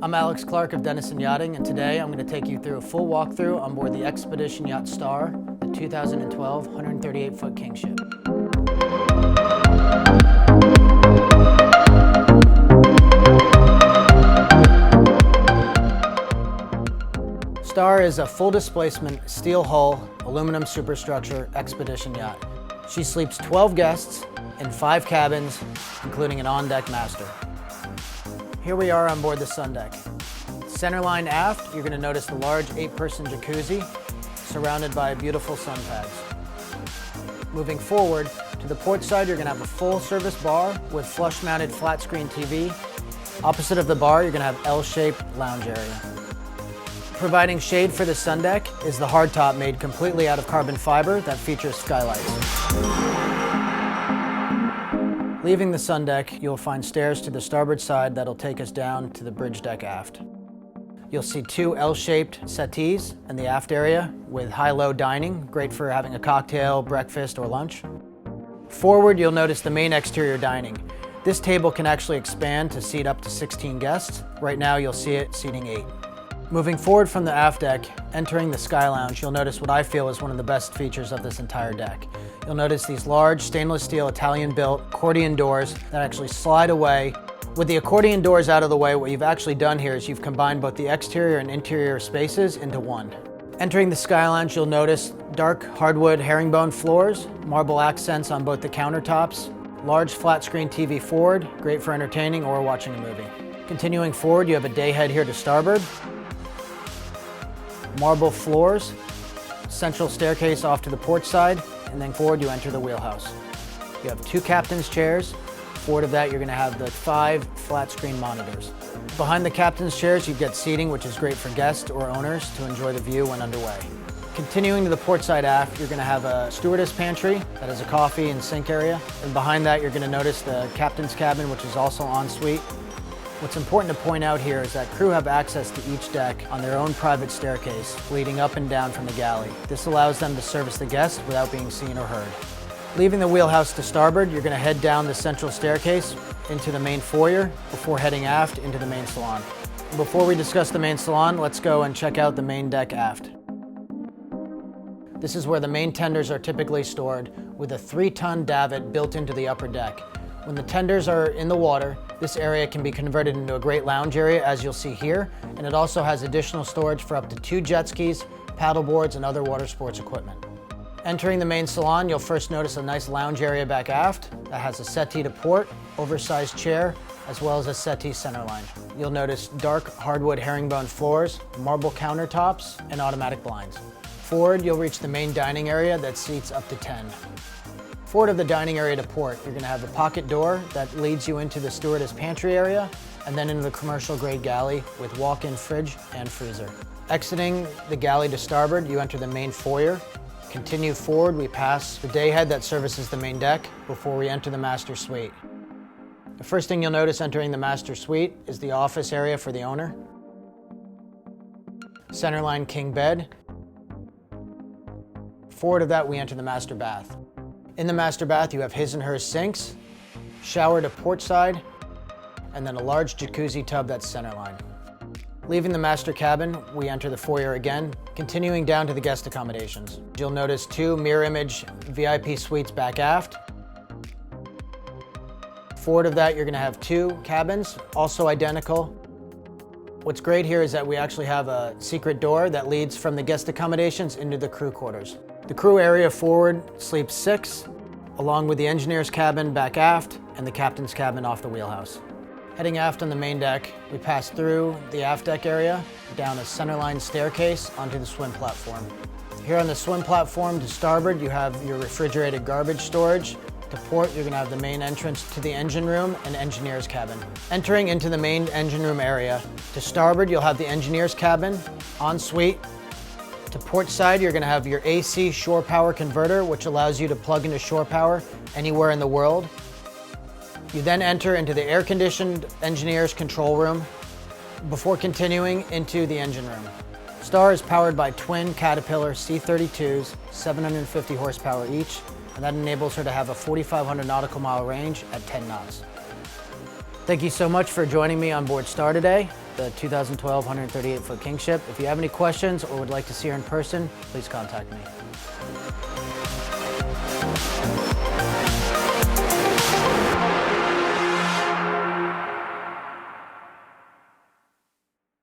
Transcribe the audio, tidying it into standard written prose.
I'm Alex Clarke of Denison Yachting, and today I'm going to take you through a full walkthrough on board the Expedition Yacht Star, the 2012 138-foot Kingship. Star is a full displacement, steel hull, aluminum superstructure expedition yacht. She sleeps 12 guests in 5 cabins, including an on-deck master. Here we are on board the sun deck. Centerline aft, you're going to notice the large 8-person jacuzzi surrounded by beautiful sun pads. Moving forward, to the port side, you're going to have a full-service bar with flush-mounted flat-screen TV. Opposite of the bar, you're going to have L-shaped lounge area. Providing shade for the sun deck is the hardtop made completely out of carbon fiber that features skylights. Leaving the sun deck, you'll find stairs to the starboard side that'll take us down to the bridge deck aft. You'll see 2 L-shaped settees in the aft area with high-low dining, great for having a cocktail, breakfast, or lunch. Forward, you'll notice the main exterior dining. This table can actually expand to seat up to 16 guests. Right now, you'll see it seating 8. Moving forward from the aft deck, entering the Sky Lounge, you'll notice what I feel is one of the best features of this entire deck. You'll notice these large stainless steel Italian-built accordion doors that actually slide away. With the accordion doors out of the way, what you've actually done here is you've combined both the exterior and interior spaces into one. Entering the Sky Lounge, you'll notice dark hardwood herringbone floors, marble accents on both the countertops, large flat-screen TV forward, great for entertaining or watching a movie. Continuing forward, you have a day head here to starboard, marble floors, central staircase off to the port side, and then forward you enter the wheelhouse. You have 2 captain's chairs. Forward of that, you're going to have the 5 flat screen monitors. Behind the captain's chairs, you get seating, which is great for guests or owners to enjoy the view when underway. Continuing to the port side aft, you're going to have a stewardess pantry that has a coffee and sink area. And behind that, you're going to notice the captain's cabin, which is also en suite. What's important to point out here is that crew have access to each deck on their own private staircase leading up and down from the galley. This allows them to service the guests without being seen or heard. Leaving the wheelhouse to starboard, you're going to head down the central staircase into the main foyer before heading aft into the main salon. Before we discuss the main salon, let's go and check out the main deck aft. This is where the main tenders are typically stored, with a 3-ton davit built into the upper deck. When the tenders are in the water, this area can be converted into a great lounge area, as you'll see here, and it also has additional storage for up to 2 jet skis, paddle boards, and other water sports equipment. Entering the main salon, you'll first notice a nice lounge area back aft that has a settee to port, oversized chair, as well as a settee centerline. You'll notice dark hardwood herringbone floors, marble countertops, and automatic blinds. Forward, you'll reach the main dining area that seats up to 10. Forward of the dining area to port, you're going to have a pocket door that leads you into the stewardess pantry area and then into the commercial grade galley with walk-in fridge and freezer. Exiting the galley to starboard, you enter the main foyer. Continue forward, we pass the day head that services the main deck before we enter the master suite. The first thing you'll notice entering the master suite is the office area for the owner. Centerline king bed. Forward of that, we enter the master bath. In the master bath, you have his and hers sinks, shower to port side, and then a large jacuzzi tub that's centerline. Leaving the master cabin, we enter the foyer again, continuing down to the guest accommodations. You'll notice 2 mirror image VIP suites back aft. Forward of that, you're going to have 2 cabins, also identical. What's great here is that we actually have a secret door that leads from the guest accommodations into the crew quarters. The crew area forward sleeps 6, along with the engineer's cabin back aft and the captain's cabin off the wheelhouse. Heading aft on the main deck, we pass through the aft deck area, down a centerline staircase onto the swim platform. Here on the swim platform to starboard, you have your refrigerated garbage storage. To port, you're going to have the main entrance to the engine room and engineer's cabin. Entering into the main engine room area, to starboard, you'll have the engineer's cabin, en suite. To port side, you're going to have your AC shore power converter, which allows you to plug into shore power anywhere in the world. You then enter into the air-conditioned engineer's control room before continuing into the engine room. Star is powered by twin Caterpillar C32s, 750 horsepower each, and that enables her to have a 4,500 nautical mile range at 10 knots. Thank you so much for joining me on board Star today, the 2012 138-foot Kingship. If you have any questions or would like to see her in person, please contact me.